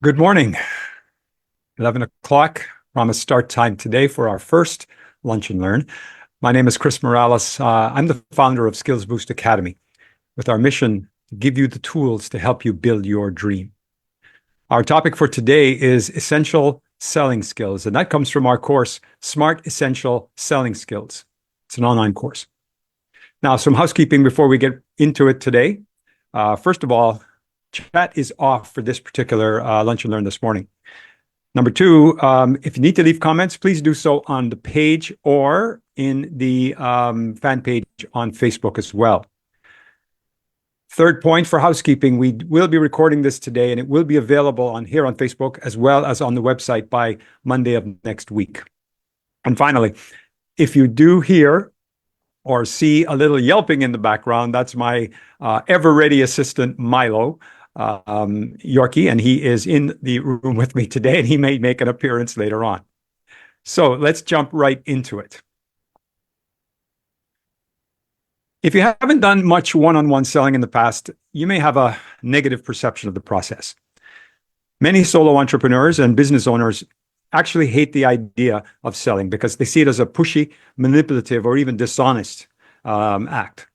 Good morning. 11 o'clock. Promised start time today for our first Lunch and Learn. My name is Chris Morales. I'm the founder of Skills Boost Academy with our mission to give you the tools to help you build your dream. Our topic for today is essential selling skills, and that comes from our course, Smart Essential Selling Skills. It's an online course. Now, some housekeeping before we get into it today. First of all, chat is off for this particular Lunch and Learn this morning. Number two, if you need to leave comments, please do so on the page or in the fan page on Facebook as well. Third point for housekeeping, we will be recording this today and it will be available on Facebook as well as on the website by Monday of next week. And finally, if you do hear or see a little yelping in the background, that's my ever-ready assistant, Milo. Yorkie, and he is in the room with me today, and he may make an appearance later on. So let's jump right into it. If you haven't done much one-on-one selling in the past, you may have a negative perception of the process. Many solo entrepreneurs and business owners actually hate the idea of selling because they see it as a pushy, manipulative, or even dishonest act.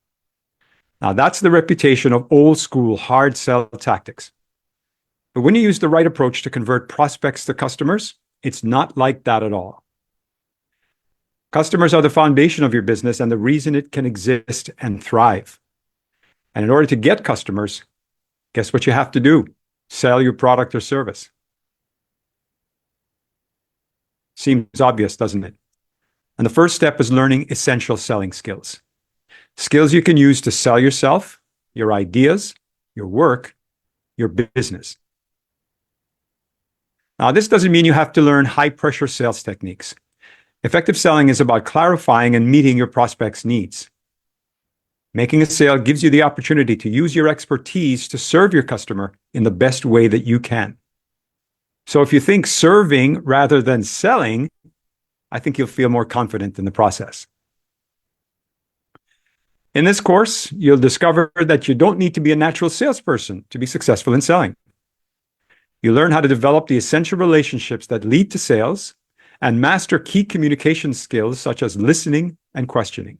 Now, that's the reputation of old school hard sell tactics. But when you use the right approach to convert prospects to customers, it's not like that at all. Customers are the foundation of your business and the reason it can exist and thrive. And in order to get customers, guess what you have to do? Sell your product or service. Seems obvious, doesn't it? And the first step is learning essential selling skills. Skills you can use to sell yourself, your ideas, your work, your business. Now, this doesn't mean you have to learn high-pressure sales techniques. Effective selling is about clarifying and meeting your prospect's needs. Making a sale gives you the opportunity to use your expertise to serve your customer in the best way that you can. So if you think serving rather than selling, I think you'll feel more confident in the process. In this course, you'll discover that you don't need to be a natural salesperson to be successful in selling. You learn how to develop the essential relationships that lead to sales and master key communication skills such as listening and questioning.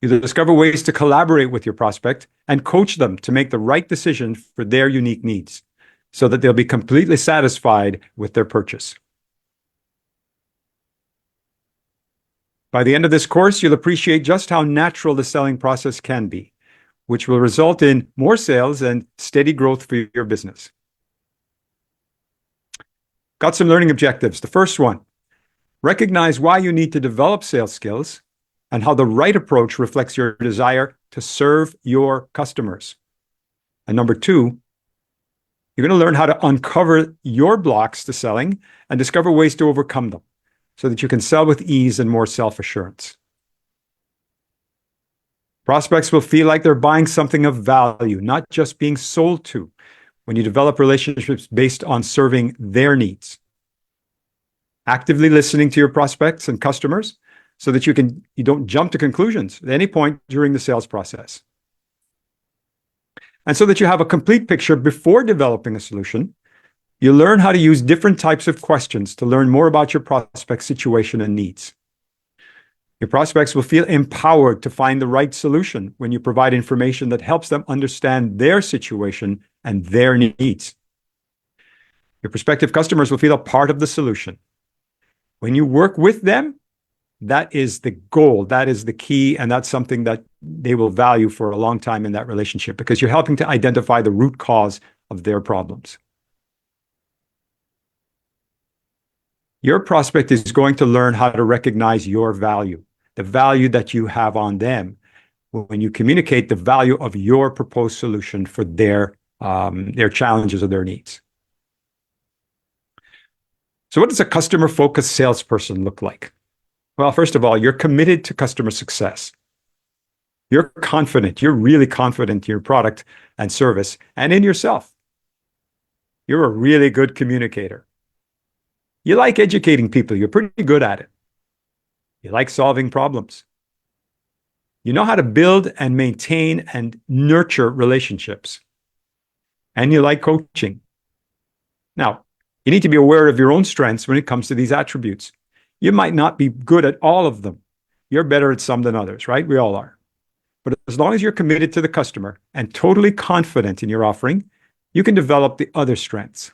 You'll discover ways to collaborate with your prospect and coach them to make the right decision for their unique needs so that they'll be completely satisfied with their purchase. By the end of this course, you'll appreciate just how natural the selling process can be, which will result in more sales and steady growth for your business. Got some learning objectives. The first one, recognize why you need to develop sales skills and how the right approach reflects your desire to serve your customers. And number two, you're going to learn how to uncover your blocks to selling and discover ways to overcome them, so that you can sell with ease and more self-assurance. Prospects will feel like they're buying something of value, not just being sold to, when you develop relationships based on serving their needs. Actively listening to your prospects and customers so that you don't jump to conclusions at any point during the sales process. And so that you have a complete picture before developing a solution, you learn how to use different types of questions to learn more about your prospect's situation and needs. Your prospects will feel empowered to find the right solution when you provide information that helps them understand their situation and their needs. Your prospective customers will feel a part of the solution. When you work with them, that is the goal, that is the key, and that's something that they will value for a long time in that relationship because you're helping to identify the root cause of their problems. Your prospect is going to learn how to recognize your value, the value that you have on them when you communicate the value of your proposed solution for their challenges or their needs. So what does a customer-focused salesperson look like? Well, first of all, you're committed to customer success. You're confident. You're really confident in your product and service and in yourself. You're a really good communicator. You like educating people. You're pretty good at it. You like solving problems. You know how to build and maintain and nurture relationships. And you like coaching. Now, you need to be aware of your own strengths when it comes to these attributes. You might not be good at all of them. You're better at some than others, right? We all are. But as long as you're committed to the customer and totally confident in your offering, you can develop the other strengths.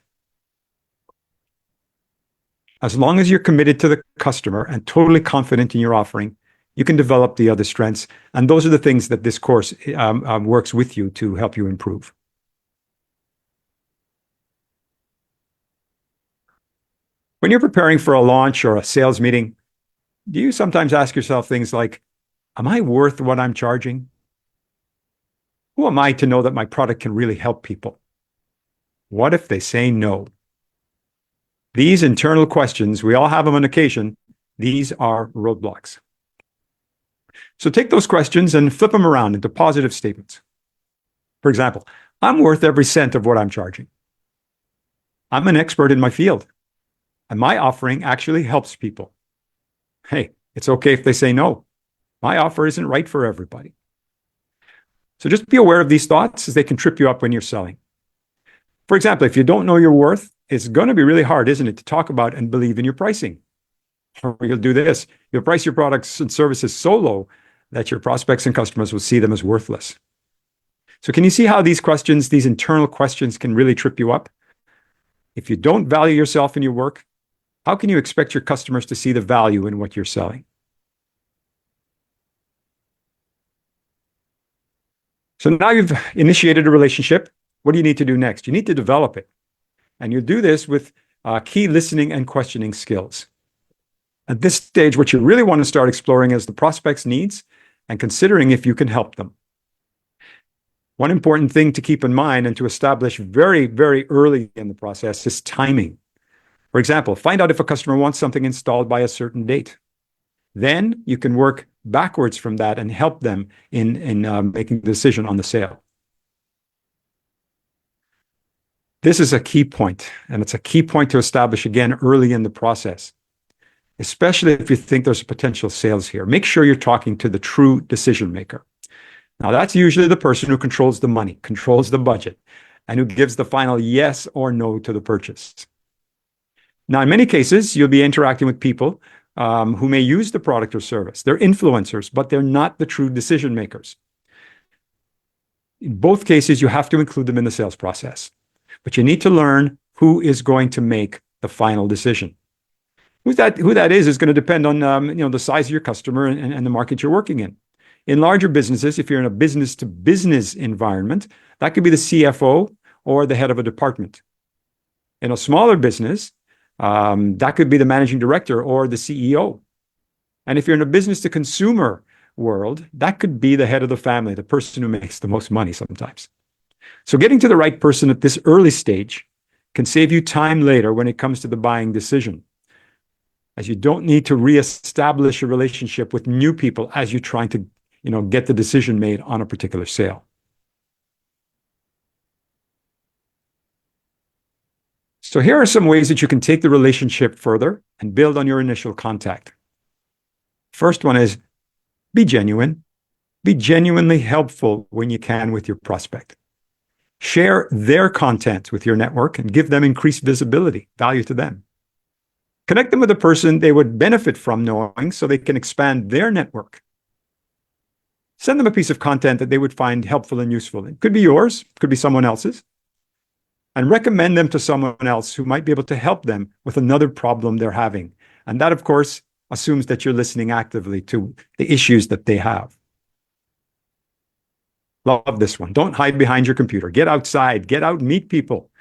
As long as you're committed to the customer and totally confident in your offering, you can develop the other strengths. And those are the things that this course works with you to help you improve. When you're preparing for a launch or a sales meeting, do you sometimes ask yourself things like, am I worth what I'm charging? Who am I to know that my product can really help people? What if they say no? These internal questions, we all have them on occasion. These are roadblocks. So take those questions and flip them around into positive statements. For example, I'm worth every cent of what I'm charging. I'm an expert in my field, and my offering actually helps people. Hey, it's okay if they say no. My offer isn't right for everybody. So just be aware of these thoughts as they can trip you up when you're selling. For example, if you don't know your worth, it's going to be really hard, isn't it, to talk about and believe in your pricing. Or you'll do this. You'll price your products and services so low that your prospects and customers will see them as worthless. So can you see how these questions, these internal questions, can really trip you up? If you don't value yourself in your work, how can you expect your customers to see the value in what you're selling? So now you've initiated a relationship. What do you need to do next? You need to develop it. And you do this with key listening and questioning skills. At this stage, what you really want to start exploring is the prospect's needs and considering if you can help them. One important thing to keep in mind and to establish very, very early in the process is timing. For example, find out if a customer wants something installed by a certain date. Then you can work backwards from that and help them in making the decision on the sale. This is a key point, and it's a key point to establish again early in the process, especially if you think there's potential sales here. Make sure you're talking to the true decision maker. Now, that's usually the person who controls the money, controls the budget, and who gives the final yes or no to the purchase. Now, in many cases, you'll be interacting with people who may use the product or service. They're influencers, but they're not the true decision makers. In both cases, you have to include them in the sales process. But you need to learn who is going to make the final decision. Who that is going to depend on the size of your customer and the market you're working in. In larger businesses, if you're in a business-to-business environment, that could be the CFO or the head of a department. In a smaller business, that could be the managing director or the CEO. And if you're in a business-to-consumer world, that could be the head of the family, the person who makes the most money sometimes. So getting to the right person at this early stage can save you time later when it comes to the buying decision, as you don't need to reestablish a relationship with new people as you're trying to get the decision made on a particular sale. So here are some ways that you can take the relationship further and build on your initial contact. First one is be genuine. Be genuinely helpful when you can with your prospect. Share their content with your network and give them increased visibility, value to them. Connect them with a person they would benefit from knowing so they can expand their network. Send them a piece of content that they would find helpful and useful. It could be yours, it could be someone else's. And recommend them to someone else who might be able to help them with another problem they're having. And that, of course, assumes that you're listening actively to the issues that they have. Love this one. Don't hide behind your computer. Get outside. Get out and meet people.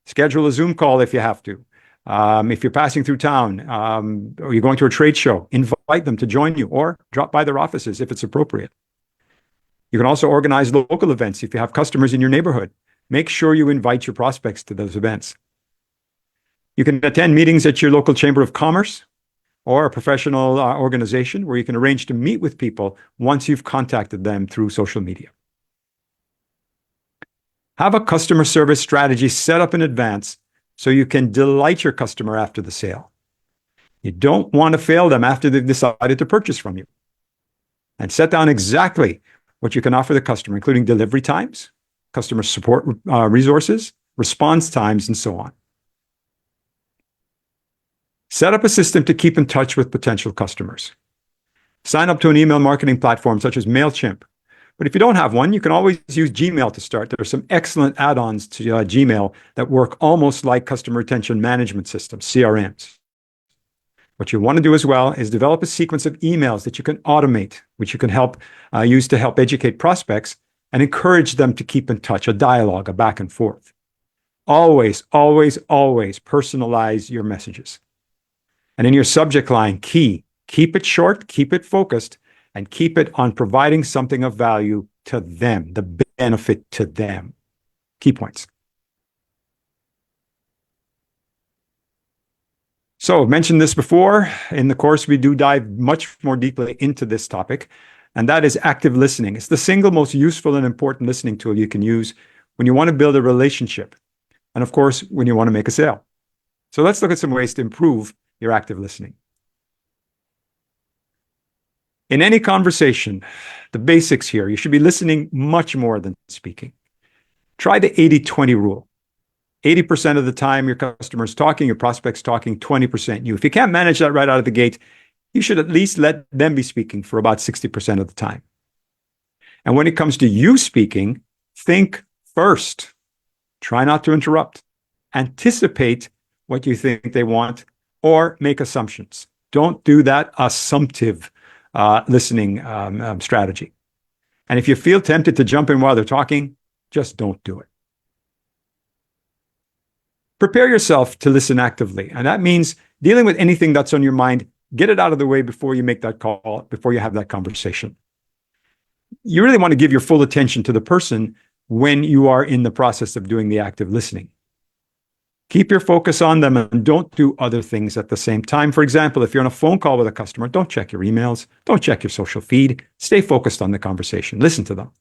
Schedule a Zoom call if you have to. If you're passing through town or you're going to a trade show, invite them to join you or drop by their offices if it's appropriate. You can also organize local events if you have customers in your neighborhood. Make sure you invite your prospects to those events. You can attend meetings at your local chamber of commerce or a professional organization where you can arrange to meet with people once you've contacted them through social media. Have a customer service strategy set up in advance so you can delight your customer after the sale. You don't want to fail them after they've decided to purchase from you. And set down exactly what you can offer the customer, including delivery times, customer support resources, response times, and so on. Set up a system to keep in touch with potential customers. Sign up to an email marketing platform such as MailChimp. But if you don't have one, you can always use Gmail to start. There are some excellent add-ons to Gmail that work almost like customer retention management systems, CRMs. What you want to do as well is develop a sequence of emails that you can automate, which you can use to help educate prospects and encourage them to keep in touch, a dialogue, a back and forth. Always, always, always personalize your messages. And in your subject line, keep it short, keep it focused, and keep it on providing something of value to them, the benefit to them. Key points. So I've mentioned this before. In the course, we do dive much more deeply into this topic, and that is active listening. It's the single most useful and important listening tool you can use when you want to build a relationship, and of course, when you want to make a sale. So let's look at some ways to improve your active listening. In any conversation, the basics here, you should be listening much more than speaking. Try the 80-20 rule. 80% of the time your customer's talking, your prospect's talking, 20% you. If you can't manage that right out of the gate, you should at least let them be speaking for about 60% of the time. And when it comes to you speaking, think first. Try not to interrupt. Anticipate what you think they want or make assumptions. Don't do that assumptive listening strategy. And if you feel tempted to jump in while they're talking, just don't do it. Prepare yourself to listen actively. And that means dealing with anything that's on your mind, get it out of the way before you make that call, before you have that conversation. You really want to give your full attention to the person when you are in the process of doing the active listening. Keep your focus on them and don't do other things at the same time. For example, if you're on a phone call with a customer, don't check your emails, don't check your social feed. Stay focused on the conversation. Listen to them.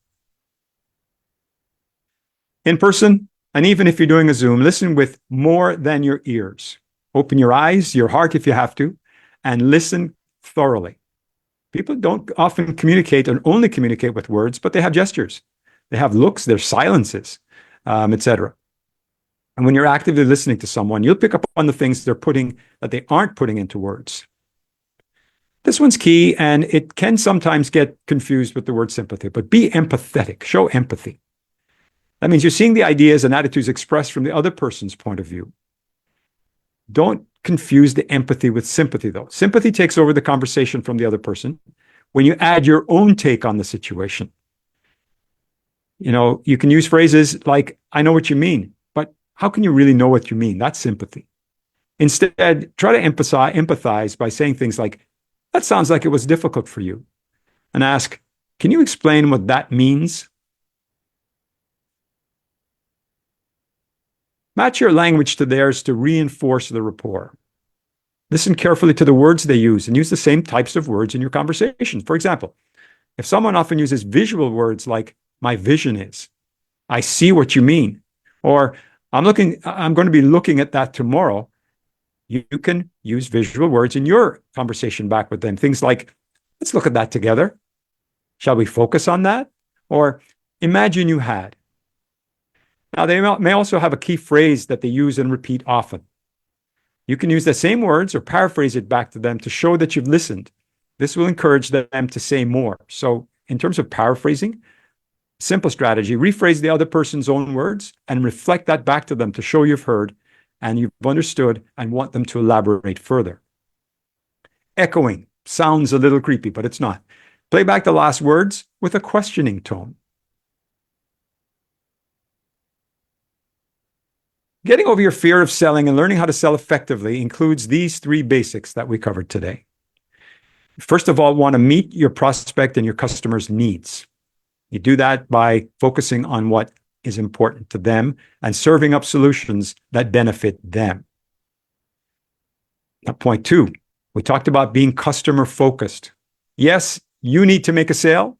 In person, and even if you're doing a Zoom, listen with more than your ears. Open your eyes, your heart if you have to, and listen thoroughly. People don't often communicate and only communicate with words, but they have gestures. They have looks, their silences, etc. And when you're actively listening to someone, you'll pick up on the things that they aren't putting into words. This one's key, and it can sometimes get confused with the word sympathy, but be empathetic, show empathy. That means you're seeing the ideas and attitudes expressed from the other person's point of view. Don't confuse the empathy with sympathy, though. Sympathy takes over the conversation from the other person when you add your own take on the situation. You can use phrases like, I know what you mean, but how can you really know what you mean? That's sympathy. Instead, try to empathize by saying things like, that sounds like it was difficult for you. And ask, can you explain what that means? Match your language to theirs to reinforce the rapport. Listen carefully to the words they use and use the same types of words in your conversation. For example, if someone often uses visual words like, my vision is, I see what you mean, or I'm going to be looking at that tomorrow, you can use visual words in your conversation back with them. Things like, let's look at that together. Shall we focus on that? Or imagine you had. Now, they may also have a key phrase that they use and repeat often. You can use the same words or paraphrase it back to them to show that you've listened. This will encourage them to say more. So in terms of paraphrasing, simple strategy, rephrase the other person's own words and reflect that back to them to show you've heard and you've understood and want them to elaborate further. Echoing sounds a little creepy, but it's not. Play back the last words with a questioning tone. Getting over your fear of selling and learning how to sell effectively includes these three basics that we covered today. First of all, want to meet your prospect and your customer's needs. You do that by focusing on what is important to them and serving up solutions that benefit them. Now, point two, we talked about being customer focused. Yes, you need to make a sale.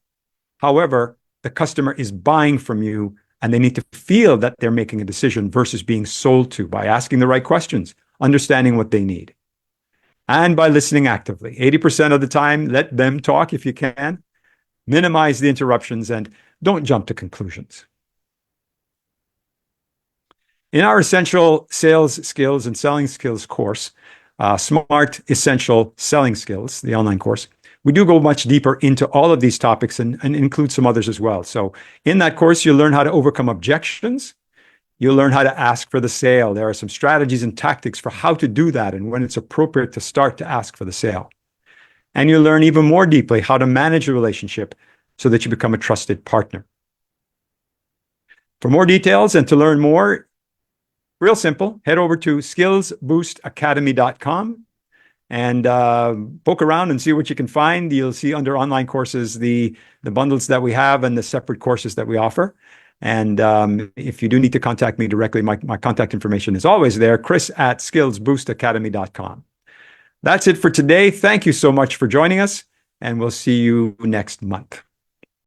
However, the customer is buying from you and they need to feel that they're making a decision versus being sold to by asking the right questions, understanding what they need, and by listening actively. 80% of the time, let them talk if you can. Minimize the interruptions and don't jump to conclusions. In our Essential Sales Skills and Selling Skills course, Smart Essential Selling Skills, the online course. We do go much deeper into all of these topics and include some others as well. So in that course, you'll learn how to overcome objections. You'll learn how to ask for the sale. There are some strategies and tactics for how to do that and when it's appropriate to start to ask for the sale. And you'll learn even more deeply how to manage the relationship so that you become a trusted partner. For more details and to learn more, real simple, head over to skillsboostacademy.com and poke around and see what you can find. You'll see under online courses the bundles that we have and the separate courses that we offer. And if you do need to contact me directly, my contact information is always there, chris@skillsboostacademy.com. That's it for today. Thank you so much for joining us, and we'll see you next month.